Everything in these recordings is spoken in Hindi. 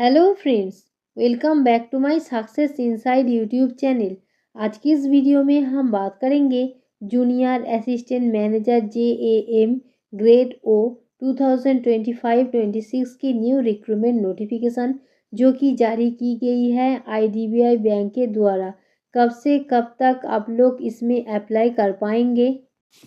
Hello friends, welcome back to my success inside YouTube channel. आज की इस वीडियो में हम बात करेंगे junior assistant manager JAM grade O 2025-26 की न्यू रिक्रूटमेंट नोटिफिकेशन जो कि जारी की गई है IDBI बैंक के द्वारा। कब से कब तक आप लोग इसमें अप्लाई कर पाएंगे,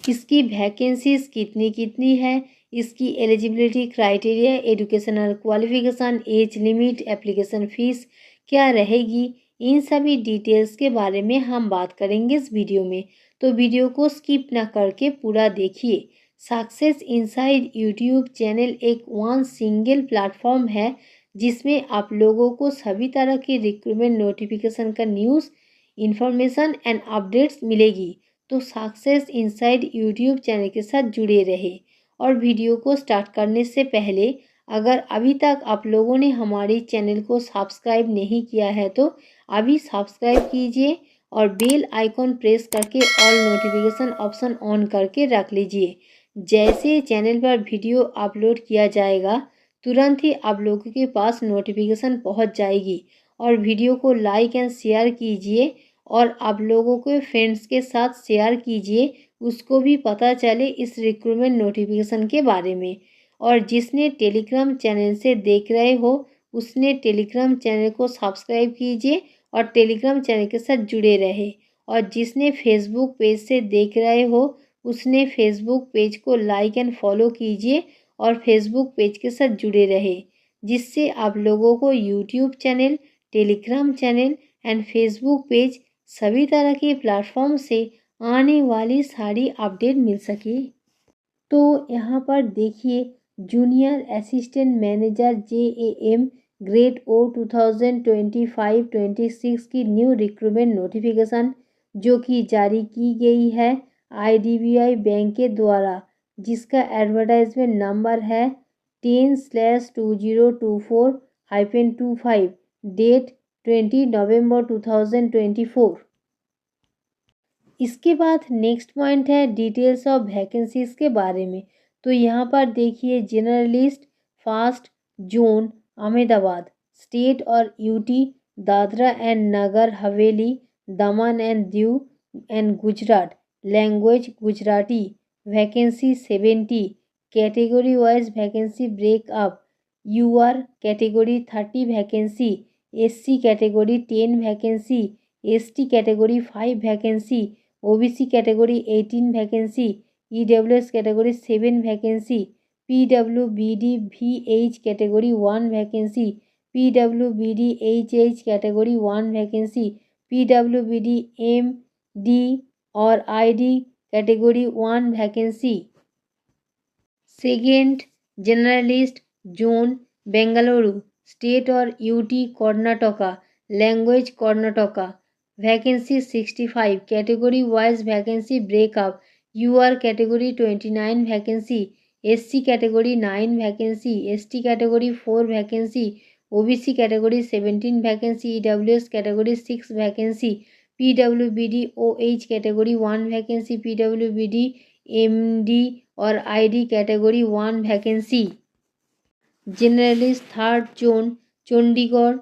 इसकी वैकेंसीज कितनी कितनी है, इसकी eligibility criteria, educational qualification, age limit, application fees क्या रहेगी, इन सभी डिटेल्स के बारे में हम बात करेंगे इस वीडियो में। तो वीडियो को स्किप ना करके पूरा देखिए। सक्सेस इनसाइड यूट्यूब चैनल एक वन सिंगल प्लेटफॉर्म है जिसमें आप लोगों को सभी तरह की रिक्रूटमेंट नोटिफिकेशन का न्यूज़, इन्फॉर्मेशन एंड अपडेट्स मिलेगी। तो सक्सेस इनसाइड यूट्यूब चैनल के साथ जुड़े रहे। और वीडियो को स्टार्ट करने से पहले अगर अभी तक आप लोगों ने हमारे चैनल को सब्सक्राइब नहीं किया है तो अभी सब्सक्राइब कीजिए और बेल आइकॉन प्रेस करके ऑल नोटिफिकेशन ऑप्शन ऑन करके रख लीजिए। जैसे चैनल पर वीडियो अपलोड किया जाएगा तुरंत ही आप लोगों के पास नोटिफिकेशन पहुंच जाएगी। और वीडियो को लाइक एंड शेयर कीजिए और आप लोगों के फ्रेंड्स के साथ शेयर कीजिए, उसको भी पता चले इस रिक्रूटमेंट नोटिफिकेशन के बारे में। और जिसने टेलीग्राम चैनल से देख रहे हो उसने टेलीग्राम चैनल को सब्सक्राइब कीजिए और टेलीग्राम चैनल के साथ जुड़े रहे। और जिसने फेसबुक पेज से देख रहे हो उसने फेसबुक पेज को लाइक एंड फॉलो कीजिए और फेसबुक पेज के साथ जुड़े रहे, जिससे आप लोगों को YouTube channel, Telegram channel and Facebook page सभी तरह के प्लेटफॉर्म से आने वाली सारी अपडेट मिल सके। तो यहाँ पर देखिए junior assistant manager JAM grade O 2025-26 की न्यू रिक्रूटमेंट नोटिफिकेशन जो कि जारी की गई है IDBI बैंक के द्वारा, जिसका एडवर्टाइजमेंट नंबर है 10/2024-25, डेट 20 नवंबर 2024। इसके बाद नेक्स्ट पॉइंट है डिटेल्स ऑफ वैकेंसीज के बारे में। तो यहाँ पर देखिए journalist first zone Ahmedabad, state और UT Dadra and Nagar Haveli, Daman and Diu and Gujarat, language Gujarati, vacancy 70, category wise vacancy breakup, UR category 30 vacancy, SC category 10 vacancy, ST category 5 vacancy, OBC category 18 vacancy, EWS category 7 vacancy, PWBD VH category 1 vacancy, PWBD HH category 1 vacancy, PWBD MD और ID category 1 vacancy. Second journalist zone Bengaluru, state और UT Karnataka, language Karnataka, vacancy 65, category wise vacancy breakup, UR category 29 vacancy, SC category 9 vacancy, ST category 4 vacancy, OBC category 17 vacancy, EWS category 6 vacancy, PWBD OH category 1 vacancy, PWBD MD और ID category 1 vacancy. Journalist third zone Chandigarh,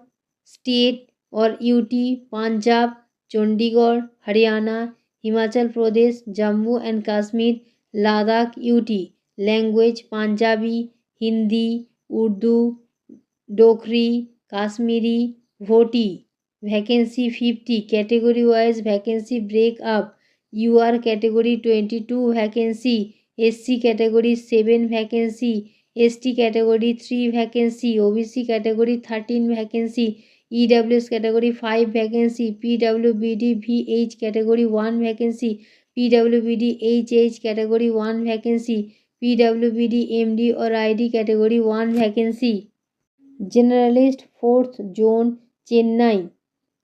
state और UT Punjab, Chandigarh, Haryana, Himachal Pradesh, Jammu and Kashmir, Ladakh, UT, language Punjabi, Hindi, Urdu, Dogri, Kashmiri, Bhoti, vacancy 50, category wise vacancy breakup, UR category 22 vacancy, SC category 7 vacancy, ST category 3 vacancy, OBC category 13 vacancy, EWS category 5 vacancy, PWBD VH category 1 vacancy, PWBD HH category 1 vacancy, PWBD MD और ID category 1 vacancy. Journalist fourth zone Chennai,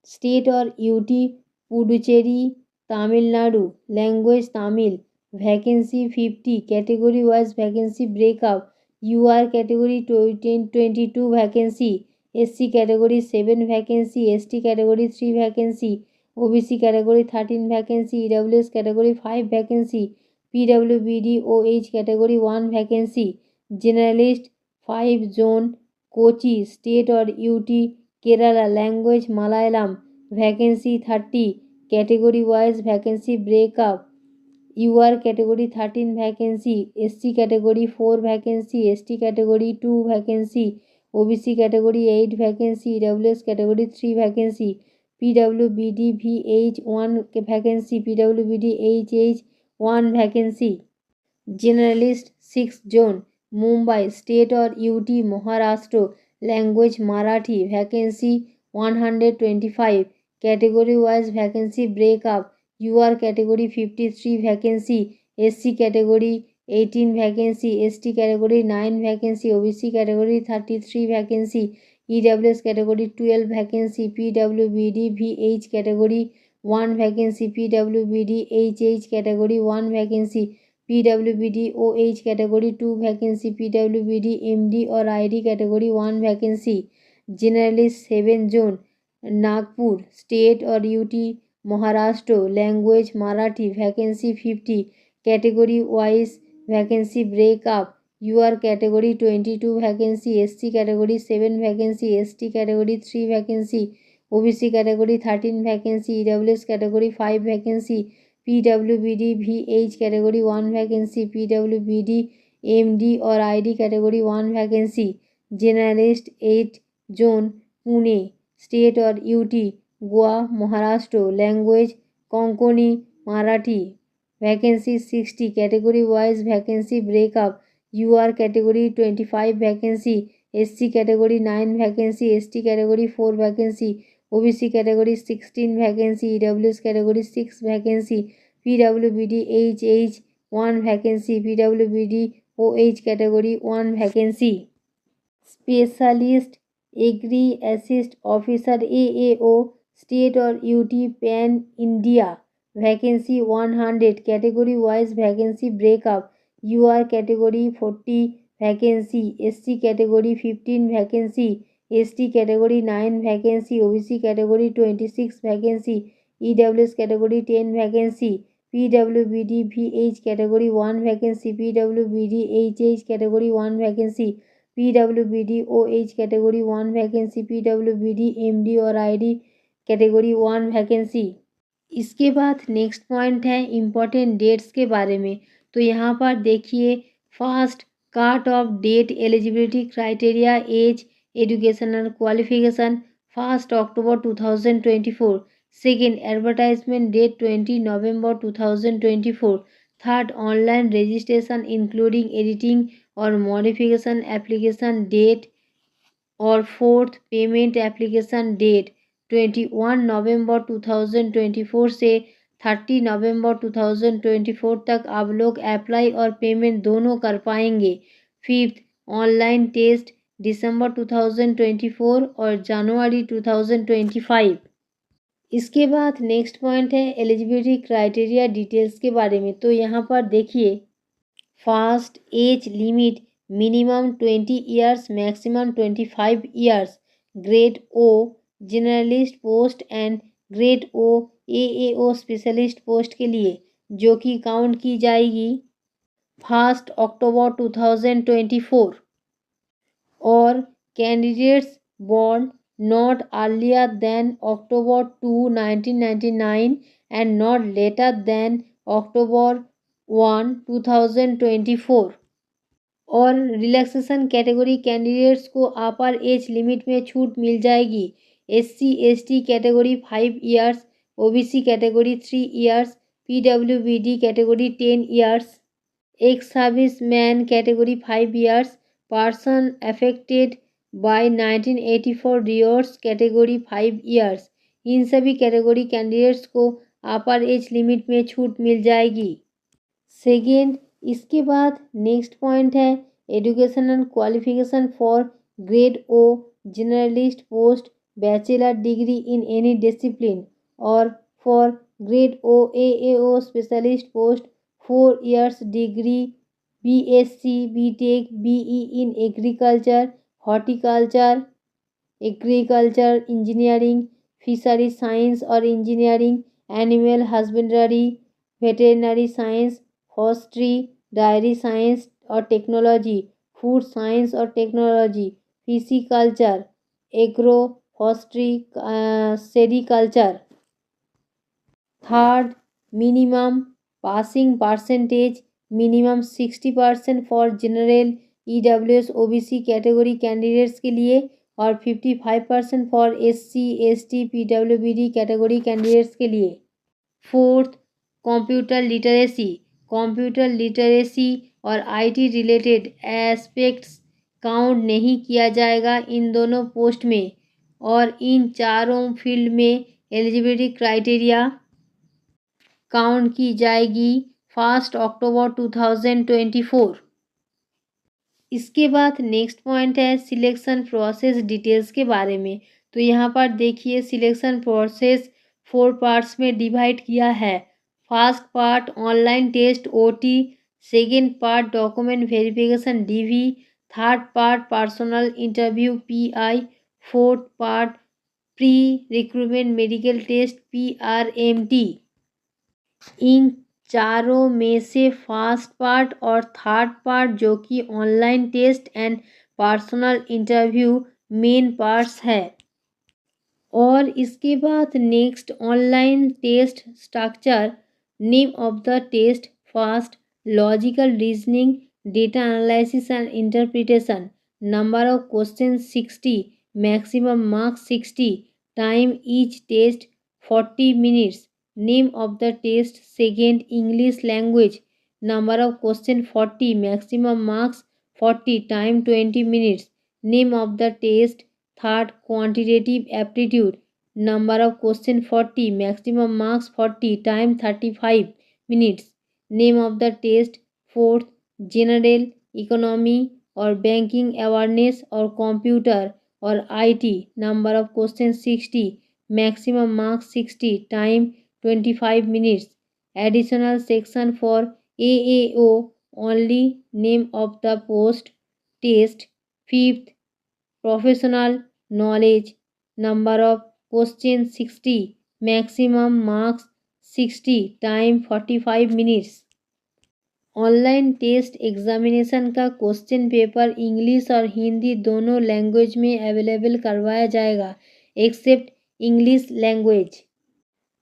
state और UT Puducherry, Tamil Nadu, language Tamil, vacancy 50, category wise vacancy breakup, UR category 22 vacancy, SC category 7 vacancy, ST category 3 vacancy, OBC category 13 vacancy, EWS category 5 vacancy, PWBD OH category 1 vacancy. Journalist 5 zone Kochi state और UT Kerala language Malayalam vacancy 30 category wise vacancy breakup UR category 13 vacancy SC category 4 vacancy ST category 2 vacancy OBC category 8 vacancy EWS category 3 vacancy PWBD VH 1 vacancy PWBD HH 1 vacancy generalist 6 zone Mumbai state और UT Maharashtra language Marathi vacancy 125 category wise vacancy breakup UR category 53 vacancy SC category 18 vacancy ST category 9 vacancy OBC category 33 vacancy EWS category 12 vacancy PWBD VH category 1 vacancy PWBD HH category 1 vacancy PWBD OH category 2 vacancy PWBD MD और ID category 1 vacancy generalist 7 zone Nagpur state और UT Maharashtra language Marathi vacancy 50 category wise vacancy breakup UR category 22 vacancy SC category 7 vacancy ST category 3 vacancy OBC category 13 vacancy EWS category 5 vacancy PWBD VH category 1 vacancy PWBD MD और ID category 1 vacancy journalist 8 zone Pune state और UT Goa Maharashtra language Konkani Marathi vacancy 60 category wise vacancy breakup UR category 25 vacancy SC category 9 vacancy ST category 4 vacancy OBC category 16 vacancy EWS category 6 vacancy PWBD HH 1 vacancy PWBD OH category 1 vacancy specialist agri assist officer AAO state और UT pan India vacancy 100 category wise vacancy breakup UR category 40 vacancy SC category 15 vacancy ST category 9 vacancy OBC category 26 vacancy EWS category 10 vacancy PWBD VH category 1 vacancy PWBD HH category 1 vacancy PWBD OH category 1 vacancy PWBD MD और ID कैटेगरी 1 वैकेंसी। इसके बाद नेक्स्ट पॉइंट है इम्पॉर्टेंट डेट्स के बारे में। तो यहाँ पर देखिए first cut off date eligibility criteria age educational qualification 1 October 2024 second advertisement date 20 November 2024 third online registration including editing और मॉडिफिकेशन एप्लीकेशन डेट और fourth payment application date 21 November 2024 से 30 नवंबर 2024 तक आप लोग अप्लाई और पेमेंट दोनों कर पाएंगे। फिफ्थ ऑनलाइन टेस्ट दिसंबर 2024 और जनवरी 2025। इसके बाद नेक्स्ट पॉइंट है एलिजिबिलिटी क्राइटेरिया डिटेल्स के बारे में। तो यहाँ पर देखिए first age limit minimum 20 years maximum 25 years grade O generalist post and grade O AAO specialist post के लिए जो कि काउंट की जाएगी 1 अक्टूबर 2024 और candidates born not earlier than October 2, 1999 and not later than October 1, 2024 और रिलैक्सेशन कैटेगरी कैंडिडेट्स को अपर एज लिमिट में छूट मिल जाएगी। SC ST category 5 years OBC category 3 years PWBD category 10 years ex service man category 5 years person affected by 1984 riots category 5 years. इन सभी कैटेगरी कैंडिडेट्स को अपर एज लिमिट में छूट मिल जाएगी। सेकेंड इसके बाद नेक्स्ट पॉइंट है educational qualification for grade O journalist post bachelor degree in any discipline और for grade O AAO specialist post 4 years degree BSc BTech BE in agriculture horticulture agriculture engineering fishery science और engineering animal husbandry veterinary science forestry dairy science और टेक्नोलॉजी फूड साइंस और technology pisciculture, agroforestry, sericulture. Third, minimum passing percentage, minimum 60% for general EWS OBC category candidates के लिए और 55% for SC ST PWBD category candidates के लिए। फोर्थ, कंप्यूटर लिटरेसी और IT रिलेटेड एस्पेक्ट्स काउंट नहीं किया जाएगा इन दोनों पोस्ट में और इन चारों फील्ड में एलिजिबिलिटी क्राइटेरिया काउंट की जाएगी 1 अक्टूबर 2024। इसके बाद नेक्स्ट पॉइंट है सिलेक्शन प्रोसेस डिटेल्स के बारे में। तो यहाँ पर देखिए सिलेक्शन प्रोसेस 4 पार्ट्स में डिवाइड किया है। First part online test OT, second part document verification DV, third part personal interview PI, fourth part pre recruitment medical test PRMT। इन चारों में से फर्स्ट पार्ट और थर्ड पार्ट जो कि online test and personal interview main parts है। और इसके बाद next online test structure, name of the test, first logical reasoning, data analysis and interpretation, number of question 60, maximum marks 60, time each test 40 minutes, name of the test, second English language, number of question 40, maximum marks 40, time 20 minutes, name of the test, third quantitative aptitude, number of question 40, maximum marks 40, time 35 minutes, name of the test, fourth general economy और बैंकिंग अवेयरनेस और कंप्यूटर और IT, number of question 60, maximum marks 60, time 25 minutes, additional section for AAO only, name of the post test, fifth professional knowledge, number of question 60, maximum marks 60, time 45 minutes. Online test examination का क्वेश्चन पेपर इंग्लिश और हिंदी दोनों लैंग्वेज में अवेलेबल करवाया जाएगा except English language.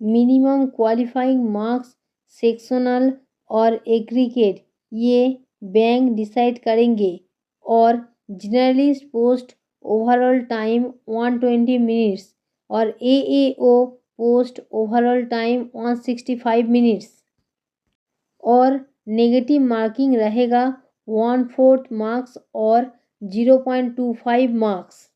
Minimum qualifying marks sectional और एग्रीगेट ये बैंक डिसाइड करेंगे और generalist post overall time 120 minutes और AAO post overall time 165 minutes और नेगेटिव मार्किंग रहेगा 1/4 मार्क्स और 0.25 मार्क्स।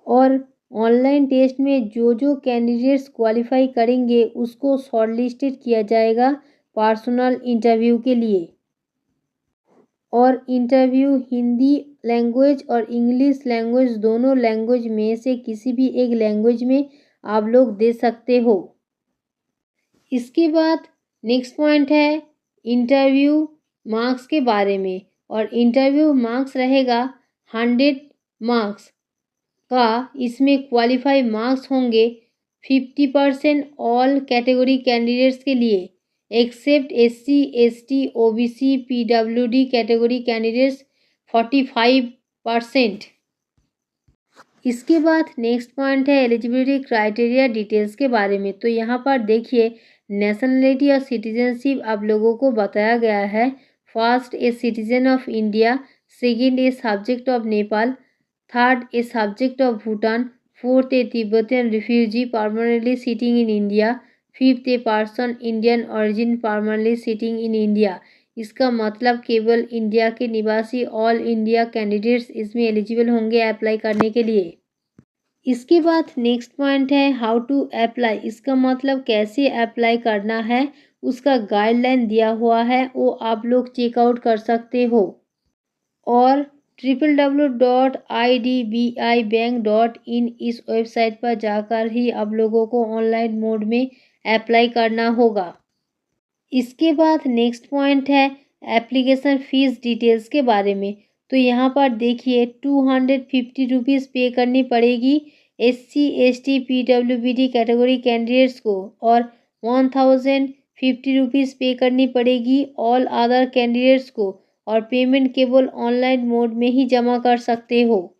और ऑनलाइन टेस्ट में जो कैंडिडेट्स क्वालिफाई करेंगे उसको शॉर्टलिस्टेड किया जाएगा पर्सनल इंटरव्यू के लिए और इंटरव्यू हिंदी लैंग्वेज और इंग्लिश लैंग्वेज दोनों लैंग्वेज में से किसी भी एक लैंग्वेज में आप लोग दे सकते हो। इसके बाद नेक्स्ट पॉइंट है इंटरव्यू मार्क्स के बारे में और इंटरव्यू मार्क्स रहेगा 100 मार्क्स का। इसमें क्वालिफाई मार्क्स होंगे 50% ऑल कैटेगरी कैंडिडेट्स के लिए except SC ST OBC PWD category candidates 45%। इसके बाद नेक्स्ट पॉइंट है एलिजिबिलिटी क्राइटेरिया डिटेल्स के बारे में। तो यहाँ पर देखिए नेशनलिटी और सिटीजनशिप आप लोगों को बताया गया है। First a citizen of India, second a subject of Nepal, third a subject of Bhutan, fourth A Tibetan refugee permanently sitting in India, fifth a person Indian origin permanently sitting in India. इसका मतलब केवल इंडिया के निवासी ऑल इंडिया कैंडिडेट्स इसमें एलिजिबल होंगे अप्लाई करने के लिए। इसके बाद नेक्स्ट पॉइंट है हाउ टू अप्लाई। इसका मतलब कैसे अप्लाई करना है उसका गाइडलाइन दिया हुआ है, वो आप लोग चेकआउट कर सकते हो और www.idbibank.in इस वेबसाइट पर जाकर ही आप लोगों को ऑनलाइन मोड में अप्लाई करना होगा। इसके बाद नेक्स्ट पॉइंट है एप्लीकेशन फ़ीस डिटेल्स के बारे में। तो यहाँ पर देखिए 250 रुपीज़ पे करनी पड़ेगी SC ST PWBD category candidates को और 1050 रुपीज़ पे करनी पड़ेगी ऑल अदर कैंडिडेट्स को और पेमेंट केवल ऑनलाइन मोड में ही जमा कर सकते हो।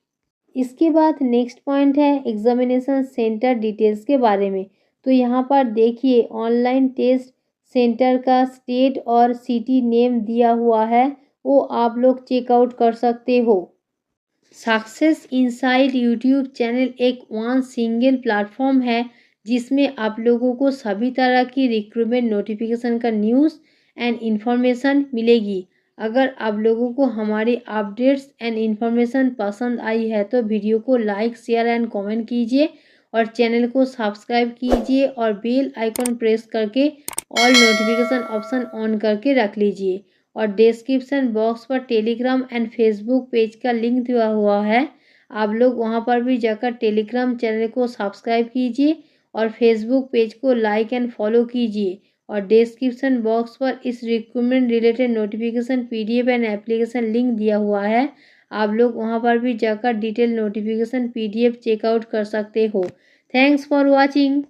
इसके बाद नेक्स्ट पॉइंट है एग्जामिनेशन सेंटर डिटेल्स के बारे में। तो यहाँ पर देखिए ऑनलाइन टेस्ट सेंटर का स्टेट और सिटी नेम दिया हुआ है, वो आप लोग चेकआउट कर सकते हो। सक्सेस इनसाइट यूट्यूब चैनल एक वन सिंगल प्लेटफॉर्म है जिसमें आप लोगों को सभी तरह की रिक्रूटमेंट नोटिफिकेशन का न्यूज़ एंड इन्फॉर्मेशन मिलेगी। अगर आप लोगों को हमारी अपडेट्स एंड इन्फॉर्मेशन पसंद आई है तो वीडियो को लाइक शेयर एंड कमेंट कीजिए और चैनल को सब्सक्राइब कीजिए और बेल आइकन प्रेस करके ऑल नोटिफिकेशन ऑप्शन ऑन करके रख लीजिए। और डिस्क्रिप्शन बॉक्स पर टेलीग्राम एंड फेसबुक पेज का लिंक दिया हुआ है, आप लोग वहां पर भी जाकर टेलीग्राम चैनल को सब्सक्राइब कीजिए और फेसबुक पेज को लाइक एंड फॉलो कीजिए। और डिस्क्रिप्शन बॉक्स पर इस recruitment related notification PDF and application link दिया हुआ है, आप लोग वहां पर भी जाकर डिटेल नोटिफिकेशन पीडीएफ चेकआउट कर सकते हो। Thanks for watching.